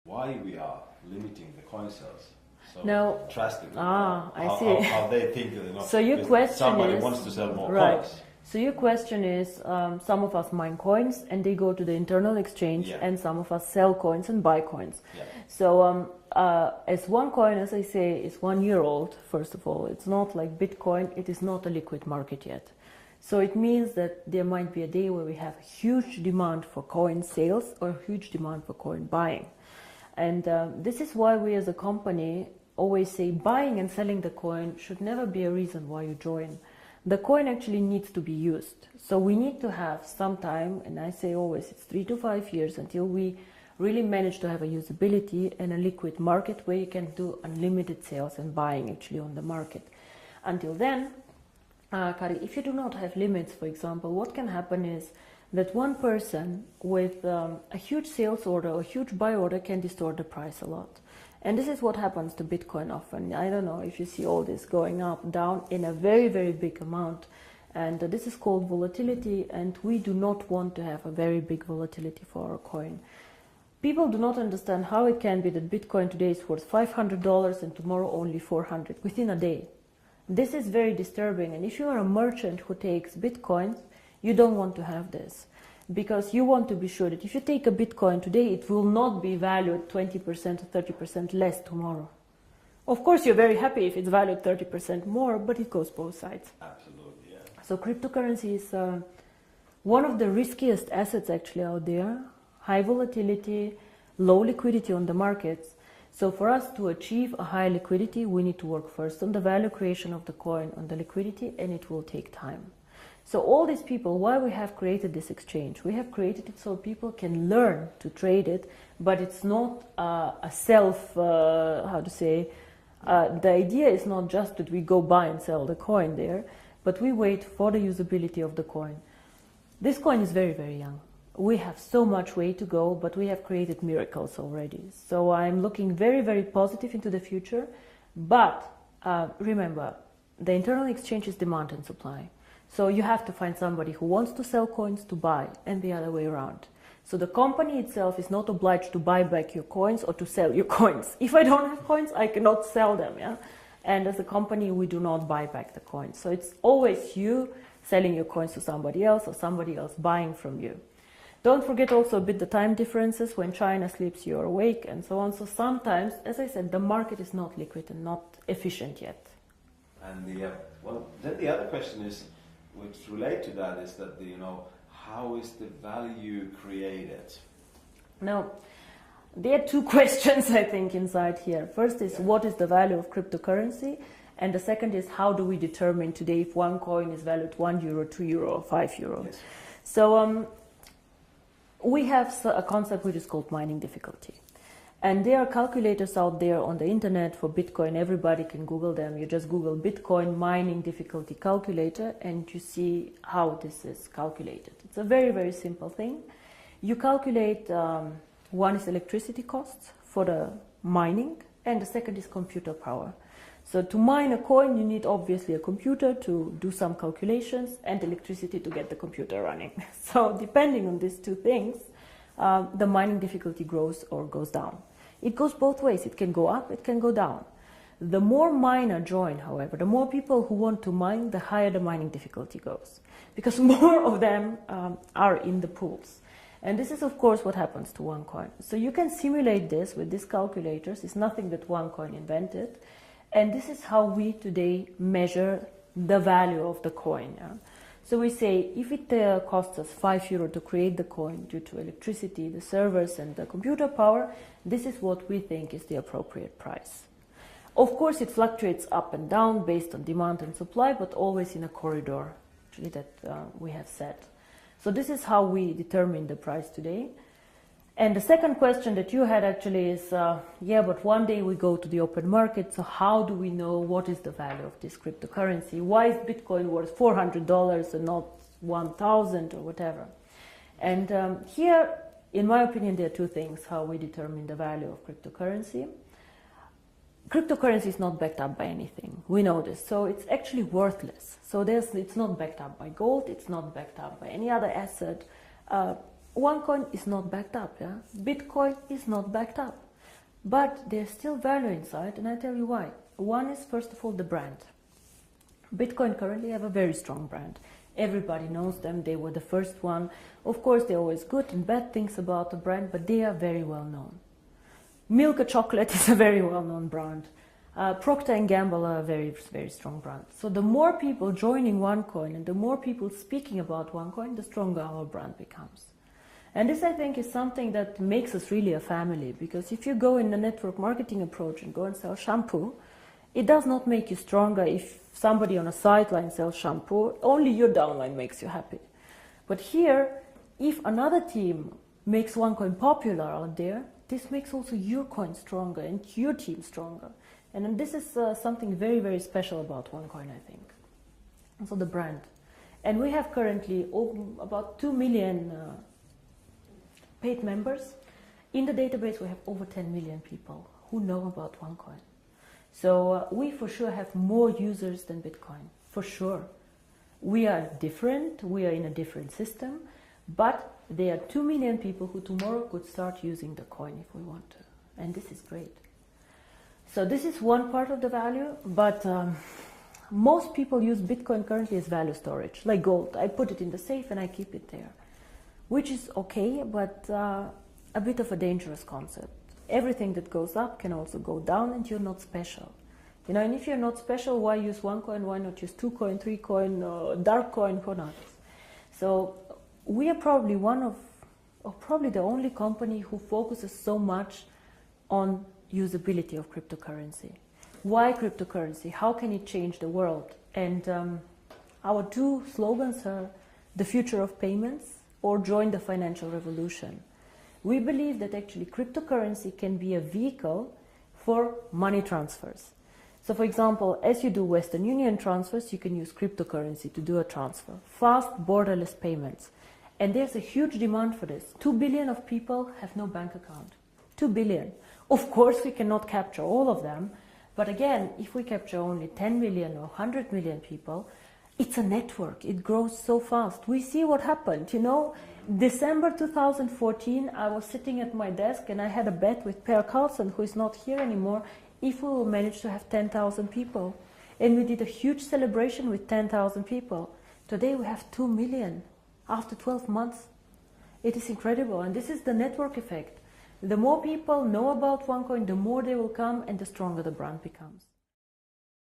why we are limiting the coin sales so now, drastically. I see. How they think, so your question somebody is, wants to sell more right. coins. So your question is, some of us mine coins and they go to the internal exchange, Yeah. and some of us sell coins and buy coins. Yeah. So as one coin, as I say, is 1 year old, first of all, it's not like Bitcoin, it is not a liquid market yet. So it means that there might be a day where we have huge demand for coin sales or huge demand for coin buying. And this is why we as a company always say buying and selling the coin should never be a reason why you join. The coin actually needs to be used. So we need to have some time, and I say always it's 3 to 5 years until we really manage to have a usability and a liquid market where you can do unlimited sales and buying actually on the market. Until then, Kari, if you do not have limits, for example, what can happen is that one person with a huge sales order or huge buy order can distort the price a lot. And this is what happens to Bitcoin often. I don't know if you see all this going up, down in a very, very big amount. And this is called volatility, and we do not want to have a very big volatility for our coin. People do not understand how it can be that Bitcoin today is worth $500 and tomorrow only 400 within a day. This is very disturbing, and if you are a merchant who takes Bitcoins, you don't want to have this. Because you want to be sure that if you take a Bitcoin today, it will not be valued 20% or 30% less tomorrow. Of course, you're very happy if it's valued 30% more, but it goes both sides. Absolutely, yeah. So cryptocurrency is one of the riskiest assets actually out there. High volatility, low liquidity on the markets. So for us to achieve a high liquidity, we need to work first on the value creation of the coin, on the liquidity, and it will take time. So all these people, why we have created this exchange? We have created it so people can learn to trade it, but it's not a self, the idea is not just that we go buy and sell the coin there, but we wait for the usability of the coin. This coin is very, very young. We have so much way to go, but we have created miracles already. So I'm looking very, very positive into the future. But remember, the internal exchange is demand and supply. So you have to find somebody who wants to sell coins to buy, and the other way around. So the company itself is not obliged to buy back your coins or to sell your coins. If I don't have coins, I cannot sell them. Yeah? And as a company, we do not buy back the coins. So it's always you selling your coins to somebody else or somebody else buying from you. Don't forget also a bit the time differences. When China sleeps, you're awake, and so on. So sometimes, as I said, the market is not liquid and not efficient yet. And then the other question is, which relate to that, is that how is the value created? Now, there are two questions I think inside here. First is what is the value of cryptocurrency, and the second is how do we determine today if one coin is valued €1, €2, or €5? Yes. So we have a concept which is called mining difficulty. And there are calculators out there on the internet for Bitcoin. Everybody can Google them. You just Google Bitcoin mining difficulty calculator and you see how this is calculated. It's a very, very simple thing. You calculate, one is electricity costs for the mining, and the second is computer power. So to mine a coin, you need obviously a computer to do some calculations and electricity to get the computer running. So depending on these two things, the mining difficulty grows or goes down. It goes both ways. It can go up, it can go down. The more miner join, however, the more people who want to mine, the higher the mining difficulty goes. Because more of them are in the pools. And this is, of course, what happens to one coin. So you can simulate this with these calculators. It's nothing that one coin invented. And this is how we today measure the value of the coin. Yeah? So we say if it costs us €5 to create the coin due to electricity, the servers and the computer power, this is what we think is the appropriate price. Of course, it fluctuates up and down based on demand and supply, but always in a corridor actually that we have set. So this is how we determine the price today. And the second question that you had actually is, but one day we go to the open market, so how do we know what is the value of this cryptocurrency? Why is Bitcoin worth $400 and not 1,000 or whatever? And here, in my opinion, there are two things how we determine the value of cryptocurrency. Cryptocurrency is not backed up by anything. We know this. So it's actually worthless. So it's not backed up by gold. It's not backed up by any other asset. OneCoin is not backed up. Yeah? Bitcoin is not backed up. But there's still value inside, and I tell you why. One is, first of all, the brand. Bitcoin currently have a very strong brand. Everybody knows them. They were the first one. Of course, there are always good and bad things about the brand, but they are very well known. Milka Chocolate is a very well-known brand. Procter & Gamble are a very, very strong brand. So the more people joining OneCoin and the more people speaking about OneCoin, the stronger our brand becomes. And this, I think, is something that makes us really a family, because if you go in the network marketing approach and go and sell shampoo, it does not make you stronger if somebody on a sideline sells shampoo. Only your downline makes you happy. But here, if another team makes OneCoin popular out there, this makes also your coin stronger and your team stronger. And this is something very, very special about OneCoin, I think. And so the brand. And we have currently about 2 million paid members. In the database, we have over 10 million people who know about OneCoin. So we for sure have more users than Bitcoin, for sure. We are different, we are in a different system, but there are 2 million people who tomorrow could start using the coin if we want to. And this is great. So this is one part of the value, but most people use Bitcoin currently as value storage, like gold. I put it in the safe and I keep it there, which is okay, but a bit of a dangerous concept. Everything that goes up can also go down, and you're not special. You know, and if you're not special, why use OneCoin? Why not use 2Coin, 3Coin, dark coin, who knows? So we are probably one of, or probably the only company who focuses so much on usability of cryptocurrency. Why cryptocurrency? How can it change the world? And our two slogans are the future of payments or join the financial revolution. We believe that actually cryptocurrency can be a vehicle for money transfers. So for example, as you do Western Union transfers, you can use cryptocurrency to do a transfer. Fast, borderless payments. And there's a huge demand for this. 2 billion of people have no bank account. 2 billion. Of course, we cannot capture all of them. But again, if we capture only 10 million or 100 million people, it's a network. It grows so fast. We see what happened, you know. December 2014, I was sitting at my desk and I had a bet with Per Carlson, who is not here anymore, if we will manage to have 10,000 people. And we did a huge celebration with 10,000 people. Today we have 2 million after 12 months. It is incredible, and this is the network effect. The more people know about OneCoin, the more they will come and the stronger the brand becomes.